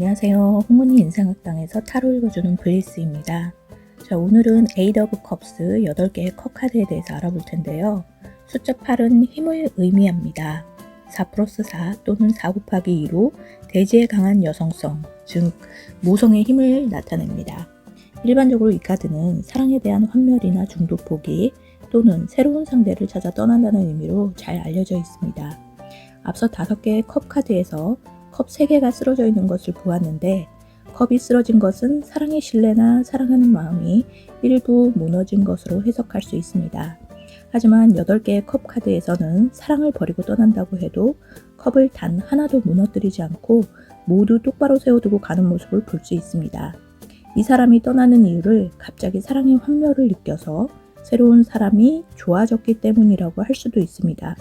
안녕하세요. 홍은이 인상학당에서 타로 읽어주는 브레이스입니다. 자, 오늘은 에이드 오브 컵스 8개의 컵 카드에 대해서 알아볼 텐데요. 숫자 8은 힘을 의미합니다. 4+4 또는 4 곱하기 2로 대지에 강한 여성성, 즉 모성의 힘을 나타냅니다. 일반적으로 이 카드는 사랑에 대한 환멸이나 중독 포기 또는 새로운 상대를 찾아 떠난다는 의미로 잘 알려져 있습니다. 앞서 5개의 컵 카드에서 컵 3개가 쓰러져 있는 것을 보았는데 컵이 쓰러진 것은 사랑의 신뢰나 사랑하는 마음이 일부 무너진 것으로 해석할 수 있습니다. 하지만 8개의 컵 카드에서는 사랑을 버리고 떠난다고 해도 컵을 단 하나도 무너뜨리지 않고 모두 똑바로 세워두고 가는 모습을 볼 수 있습니다. 이 사람이 떠나는 이유를 갑자기 사랑의 환멸을 느껴서 새로운 사람이 좋아졌기 때문이라고 할 수도 있습니다.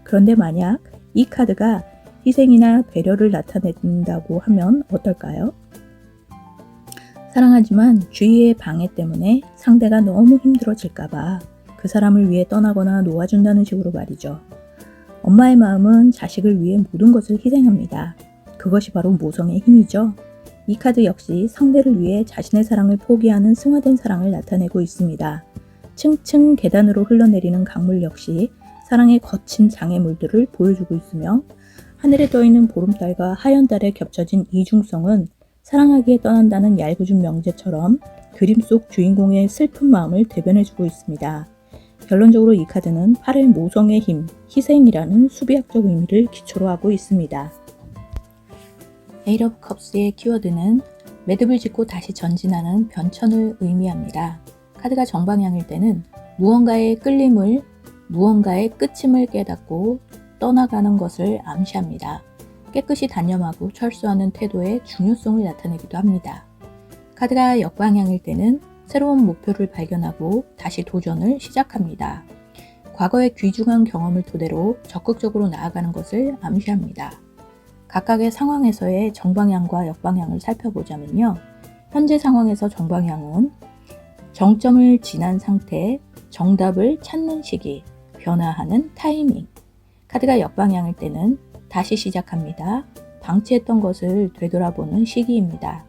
그런데 만약 이 카드가 희생이나 배려를 나타낸다고 하면 어떨까요? 사랑하지만 주위의 방해 때문에 상대가 너무 힘들어질까봐 그 사람을 위해 떠나거나 놓아준다는 식으로 말이죠. 엄마의 마음은 자식을 위해 모든 것을 희생합니다. 그것이 바로 모성의 힘이죠. 이 카드 역시 상대를 위해 자신의 사랑을 포기하는 승화된 사랑을 나타내고 있습니다. 층층 계단으로 흘러내리는 강물 역시 사랑의 거친 장애물들을 보여주고 있으며 하늘에 떠있는 보름달과 하얀 달에 겹쳐진 이중성은 사랑하기에 떠난다는 얄궂은 명제처럼 그림 속 주인공의 슬픈 마음을 대변해주고 있습니다. 결론적으로 이 카드는 8의 모성의 힘, 희생이라는 수비학적 의미를 기초로 하고 있습니다. 에이드 오브 컵스의 키워드는 매듭을 짓고 다시 전진하는 변천을 의미합니다. 카드가 정방향일 때는 무언가의 끌림을, 무언가의 끝임을 깨닫고 떠나가는 것을 암시합니다. 깨끗이 단념하고 철수하는 태도의 중요성을 나타내기도 합니다. 카드가 역방향일 때는 새로운 목표를 발견하고 다시 도전을 시작합니다. 과거의 귀중한 경험을 토대로 적극적으로 나아가는 것을 암시합니다. 각각의 상황에서의 정방향과 역방향을 살펴보자면요. 현재 상황에서 정방향은 정점을 지난 상태, 정답을 찾는 시기, 변화하는 타이밍. 카드가 역방향일 때는 다시 시작합니다. 방치했던 것을 되돌아보는 시기입니다.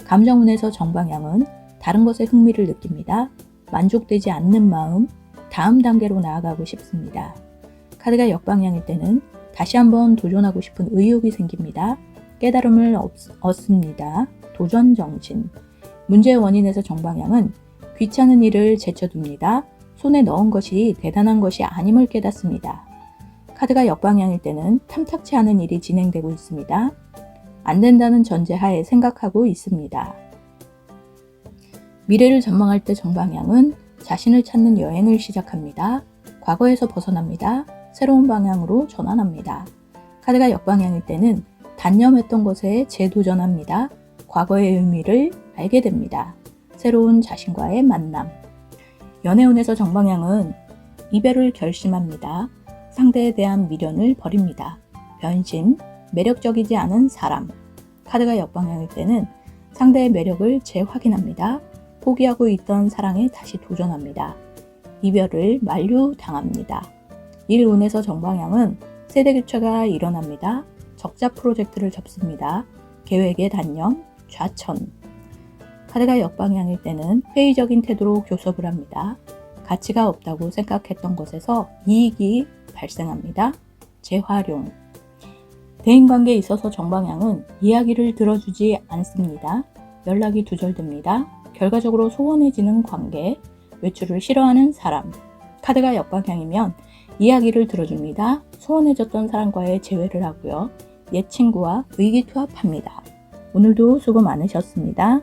감정운에서 정방향은 다른 것에 흥미를 느낍니다. 만족되지 않는 마음, 다음 단계로 나아가고 싶습니다. 카드가 역방향일 때는 다시 한번 도전하고 싶은 의욕이 생깁니다. 깨달음을 얻습니다. 도전정신. 문제의 원인에서 정방향은 귀찮은 일을 제쳐둡니다. 손에 넣은 것이 대단한 것이 아님을 깨닫습니다. 카드가 역방향일 때는 탐탁치 않은 일이 진행되고 있습니다. 안 된다는 전제하에 생각하고 있습니다. 미래를 전망할 때 정방향은 자신을 찾는 여행을 시작합니다. 과거에서 벗어납니다. 새로운 방향으로 전환합니다. 카드가 역방향일 때는 단념했던 것에 재도전합니다. 과거의 의미를 알게 됩니다. 새로운 자신과의 만남. 연애운에서 정방향은 이별을 결심합니다. 상대에 대한 미련을 버립니다. 변심, 매력적이지 않은 사람. 카드가 역방향일 때는 상대의 매력을 재확인합니다. 포기하고 있던 사랑에 다시 도전합니다. 이별을 만류당합니다. 일운에서 정방향은 세대교체가 일어납니다. 적자 프로젝트를 접습니다. 계획의 단념, 좌천. 카드가 역방향일 때는 회의적인 태도로 교섭을 합니다. 가치가 없다고 생각했던 것에서 이익이 발생합니다. 재활용. 대인관계에 있어서 정방향은 이야기를 들어주지 않습니다. 연락이 두절됩니다. 결과적으로 소원해지는 관계, 외출을 싫어하는 사람. 카드가 역방향이면 이야기를 들어줍니다. 소원해졌던 사람과의 재회를 하고요. 옛 친구와 의기투합합니다. 오늘도 수고 많으셨습니다.